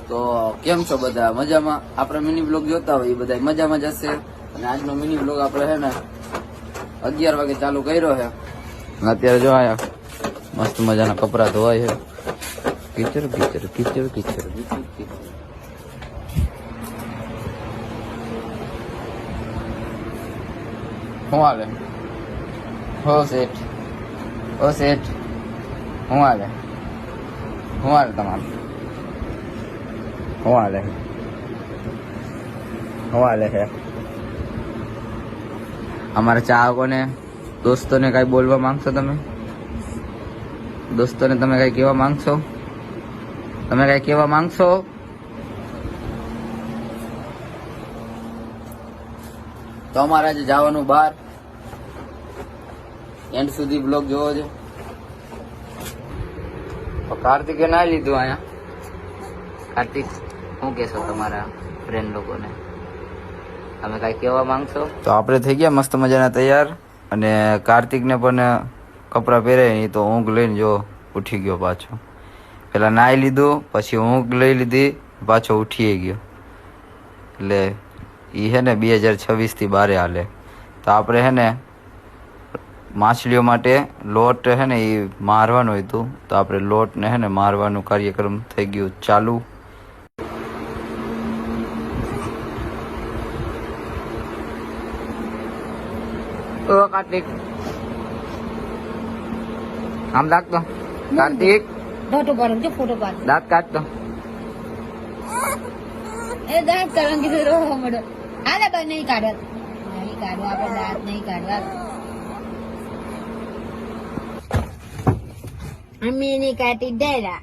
તો કેમ છો બધા? મજામાં? આપણે મિની બ્લોગ જોતા હોય એ બધા મજામાં જ હશે. અને આજનો મિની બ્લોગ આપણે છે ને 11 વાગે ચાલુ કર્યો છે. અત્યારે જો આયા મસ્ત મજાના કપડા ધોવાય છે. કીચડ કીચડ કીચડ કીચડ કીચડ. શું હાલે? હો શેઠ, ઓ શેઠ, શું હાલે? શું હાલે તમારું? શું હાલે? શું હાલે છે? અમારા ચાહકોને, દોસ્તોને કઈ બોલવા માંગશો તમે? દોસ્તોને તમે કઈ કહેવા માંગશો? તમે કઈ કહેવા માંગશો? તો અમારે આજે જવાનું બહાર. એન્ડ સુધી બ્લોગ જોવો છે. કાર્તિકે ના લીધું અહીંયા. કાર્તિક, શું કહેશો તમારા ફ્રેન્ડ લોકોને? તમે કઈ કહેવા માંગશો? તો આપણે થઈ ગયા મસ્ત મજાના તૈયાર. અને કાર્તિકને પણ કપડાં પહેરાય નહીં તો ઊંઘ લઈને જો ઉઠી ગયો પાછો. પેલા નાહી લીધું, પછી ઊંઘ લઈ લીધી, પાછો ઉઠી ગયો. એટલે એ છે ને 2026 થી બારે હાલે. તો આપણે છે ને માછલીઓ માટે લોટ છે ને એ મારવાનું હતું. તો આપણે લોટને છે ને મારવાનું કાર્યક્રમ થઈ ગયું ચાલુ. કાર્તિક આમ લાગતો. કાર્તિક ફોટો પાડો, જો ફોટો પાડો. દાંત કાઢતો. એ દાંત કાઢવાનું કીધું રોવા મળો. હાલે ભાઈ નહીં કાઢવા. નહીં કાઢવા, આપણે દાંત નહીં કાઢવા. અમીની કાઢી દેરા.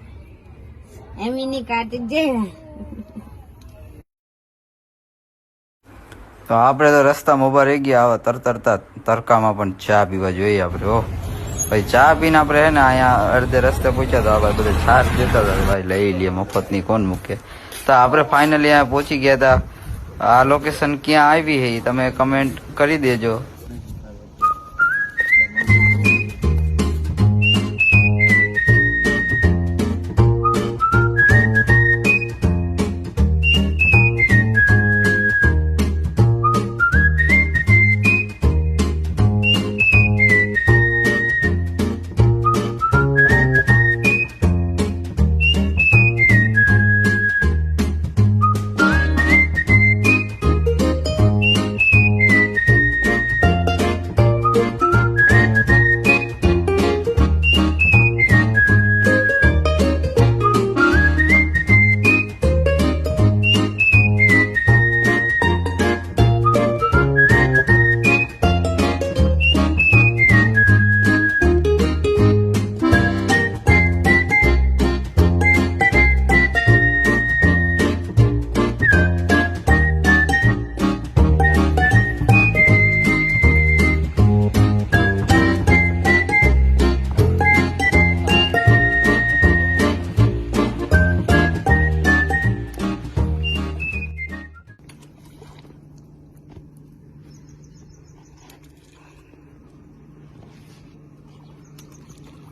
અમીની કાઢી દેરા. તો આપણે તો રસ્તામાં ઉભા રહી ગયા. આવા તરતરતા તરકામાં પણ ચા પીવા જોઈએ આપણે. હો ભાઈ, ચા પીને આપણે હે ને અહીંયા અડધે રસ્તે પૂછ્યા તો આપણે બધે છાશ દેતા હતા. ભાઈ લઈ લઈએ, મફતની કોણ મૂકે. તો આપણે ફાઇનલી અહીંયા પહોંચી ગયા હતા. આ લોકેશન ક્યાં આવી છે એ તમે કમેન્ટ કરી દેજો.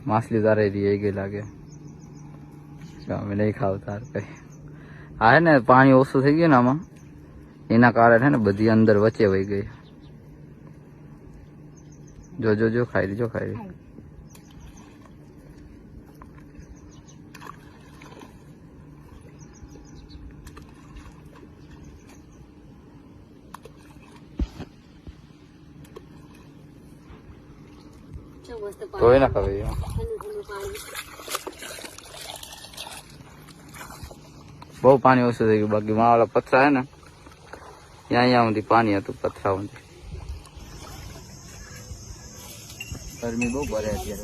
માછલી તારે રહી ગઈ લાગે. અમે નહીં ખાવ તાર કઈ. આ હે ને પાણી ઓછું થઈ ગયું ને આમાં, એના કારણે હે ને બધી અંદર વચ્ચે વહી ગઈ. જો જો જો ખાઈ જો ખાઈ. કોઈ ના ખાવે. બહુ પાણી ઓછું થઈ ગયું. બાકી માવાળા પથરા હે ને અહીંયા સુધી પાણી હતું. પથરા સુધી ગરમી બહુ પડે અત્યારે.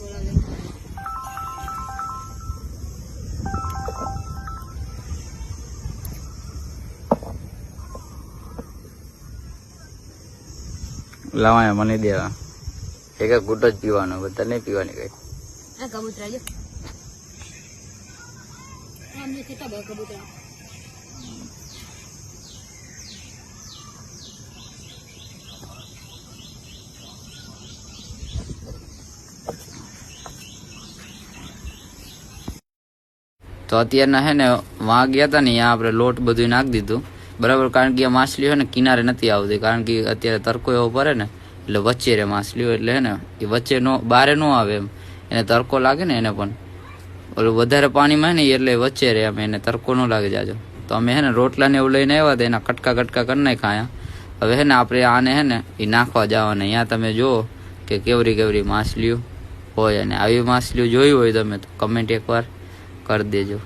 લાવાયા મને દેવા એક ગુટ જ પીવાનો, બધા નહીં પીવાની કઈ. કબૂતરા જો અમને કેટલા બે કબૂતરા. તો તો અત્યારના હે ને વાં ગયા હતા ને ત્યાં આપણે લોટ બધું નાખી દીધું બરાબર, કારણ કે આ માછલીઓ હે ને કિનારે નથી આવતી, કારણ કે અત્યારે તડકો એવો પડે ને એટલે વચ્ચે રહે માછલીઓ, એટલે હે ને એ વચ્ચે નો બારે ન આવે એમ, એને તડકો લાગે ને એને પણ ઓલું વધારે પાણીમાં હે ને એટલે વચ્ચે રહે એમ, એને તડકો ન લાગે જાજો. તો અમે હે ને રોટલા ને એવું લઈને આવ્યા હતા, એના કટકા કરી નાખ્યા. હવે હે ને આપણે આને હે ને એ નાખવા જવાના. અહીંયા તમે જુઓ કે કેવરી માછલીઓ હોય, અને આવી માછલીઓ જોઈ હોય તમે તો કમેન્ટ એકવાર કરી દેજો.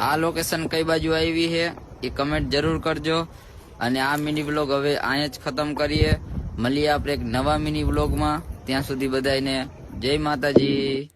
આ લોકેશન કઈ બાજુ આવી છે એ કમેન્ટ જરૂર કરજો. અને આ મિની વ્લોગ હવે અહીંયા જ ખતમ કરીએ. મળીએ આપણે એક નવા મિની વ્લોગમાં. ત્યાં સુધી બધાને જય માતાજી.